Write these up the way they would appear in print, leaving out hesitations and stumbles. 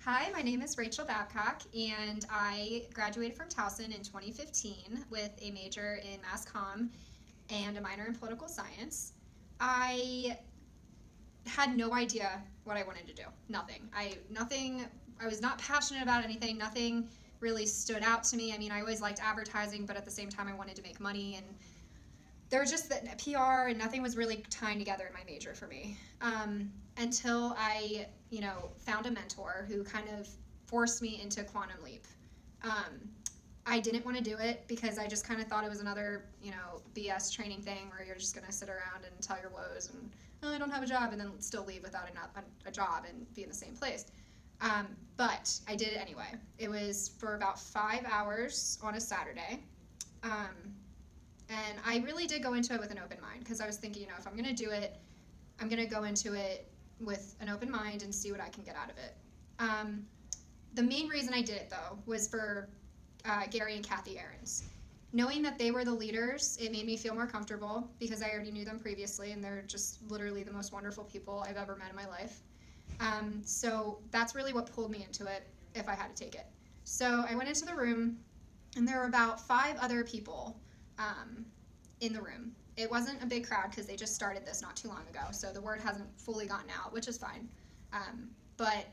Hi, my name is Rachel Babcock, and I graduated from Towson in 2015 with a major in mass comm and a minor in political science. I had no idea what I wanted to do. Nothing. I was not passionate about anything. Nothing really stood out to me. I mean, I always liked advertising, but at the same time, I wanted to make money, and there was just that PR, and nothing was really tying together in my major for me. Until I, found a mentor who kind of forced me into Quantum Leap. Um, I didn't want to do it because I just kind of thought it was another, BS training thing where you're just going to sit around and tell your woes and, oh, I don't have a job, and then still leave without a job and be in the same place. But I did it anyway. It was for about 5 hours on a Saturday. Um, and I really did go into it with an open mind because I was thinking, if I'm going to do it, I'm going to go into it with an open mind and see what I can get out of it. Um, the main reason I did it, though, was for Gary and Kathy Aarons. Knowing that they were the leaders, it made me feel more comfortable because I already knew them previously, and they're just literally the most wonderful people I've ever met in my life. So that's really what pulled me into it if I had to take it. So I went into the room, and there were about 5 other people um, in the room. It wasn't a big crowd because they just started this not too long ago, so the word hasn't fully gotten out, which is fine. But,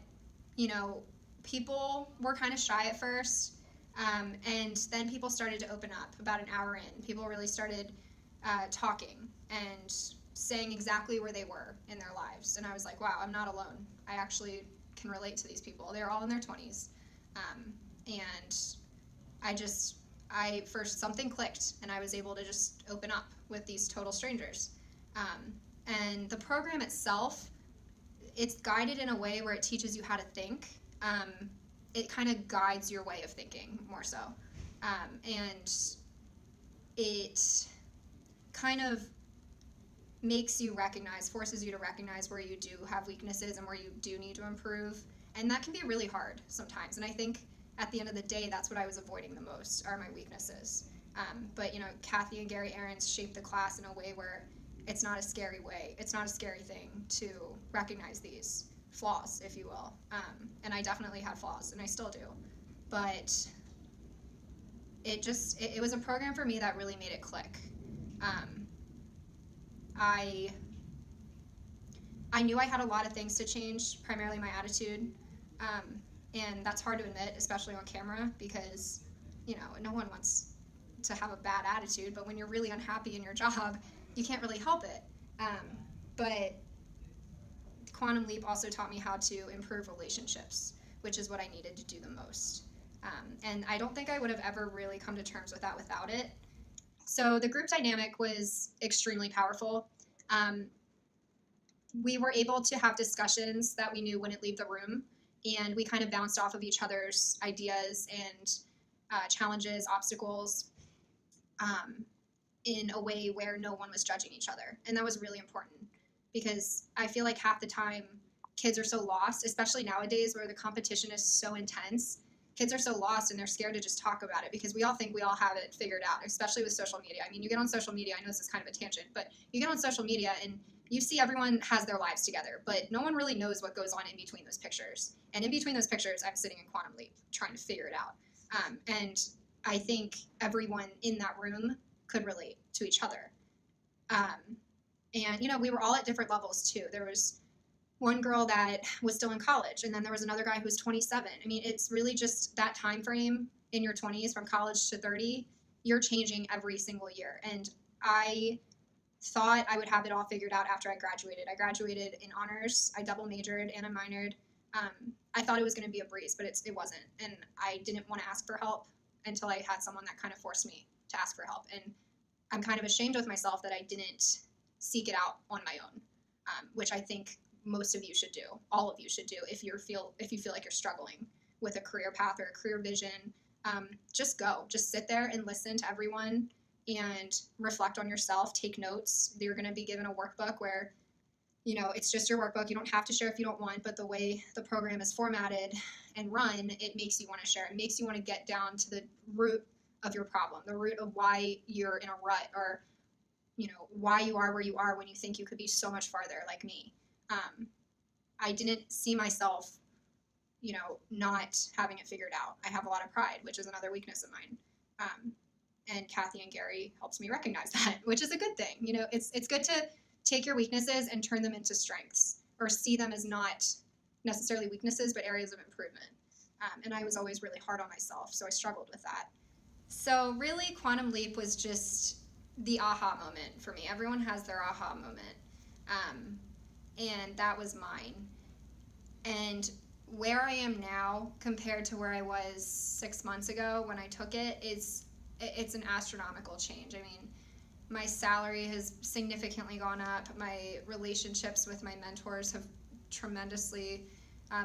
you know, people were kind of shy at first, and then people started to open up about an hour in. People really started talking and saying exactly where they were in their lives. And I was like, wow, I'm not alone. I actually can relate to these people. They're all in their 20s. And I first something clicked, and I was able to just open up with these total strangers. Um, and the program itself, it's guided in a way where it teaches you how to think. It kind of guides your way of thinking more so. And it kind of forces you to recognize where you do have weaknesses and where you do need to improve. And that can be really hard sometimes. And I think at the end of the day, that's what I was avoiding the most are my weaknesses. But Kathy and Gary Aarons shaped the class in a way where it's not a scary way. It's not a scary thing to recognize these flaws, if you will. And I definitely had flaws, and I still do. But it was a program for me that really made it click. I I knew I had a lot of things to change, primarily my attitude. And that's hard to admit, especially on camera, because, no one wants to have a bad attitude, but when you're really unhappy in your job, you can't really help it. But Quantum Leap also taught me how to improve relationships, which is what I needed to do the most. And I don't think I would have ever really come to terms with that without it. So the group dynamic was extremely powerful. Um, we were able to have discussions that we knew wouldn't leave the room, and we kind of bounced off of each other's ideas and challenges, obstacles, um, in a way where no one was judging each other. And that was really important because I feel like half the time kids are so lost, especially nowadays where the competition is so intense. Kids are so lost and they're scared to just talk about it because we all think we all have it figured out, especially with social media. I mean, you get on social media, I know this is kind of a tangent, but you get on social media and you see everyone has their lives together, but no one really knows what goes on in between those pictures. And in between those pictures, I'm sitting in Quantum Leap trying to figure it out. And I think everyone in that room could relate to each other. And we were all at different levels too. There was one girl that was still in college, and then there was another guy who was 27. I mean, it's really just that time frame in your 20s from college to 30. You're changing every single year. And I thought I would have it all figured out after I graduated. I graduated in honors. I double majored and I minored. I thought it was going to be a breeze, but it wasn't. And I didn't want to ask for help until I had someone that kind of forced me to ask for help. And I'm kind of ashamed with myself that I didn't seek it out on my own, which I think most of you should do. All of you should do if you feel like you're struggling with a career path or a career vision. Just go. Just sit there and listen to everyone and reflect on yourself. Take notes. You're going to be given a workbook where it's just your workbook. You don't have to share if you don't want, but the way the program is formatted and run, it makes you want to share. It makes you want to get down to the root of your problem, the root of why you're in a rut, or why you are where you are when you think you could be so much farther, like me. I didn't see myself not having it figured out. I have a lot of pride, which is another weakness of mine. And Kathy and Gary helps me recognize that, which is a good thing. It's good to take your weaknesses and turn them into strengths, or see them as not necessarily weaknesses, but areas of improvement. And I was always really hard on myself, so I struggled with that. So really, Quantum Leap was just the aha moment for me. Everyone has their aha moment. And that was mine. And where I am now compared to where I was 6 months ago when I took it it's an astronomical change. I mean, my salary has significantly gone up. My relationships with my mentors have tremendously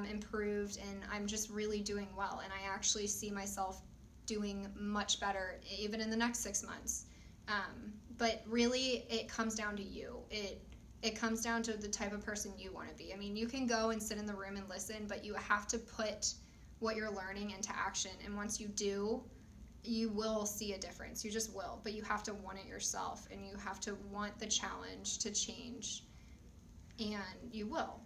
improved, and I'm just really doing well. And I actually see myself doing much better even in the next 6 months. But really, it comes down to you. It comes down to the type of person you want to be. I mean, you can go and sit in the room and listen, but you have to put what you're learning into action. And once you do, you will see a difference. You just will. But you have to want it yourself, and you have to want the challenge to change, and you will.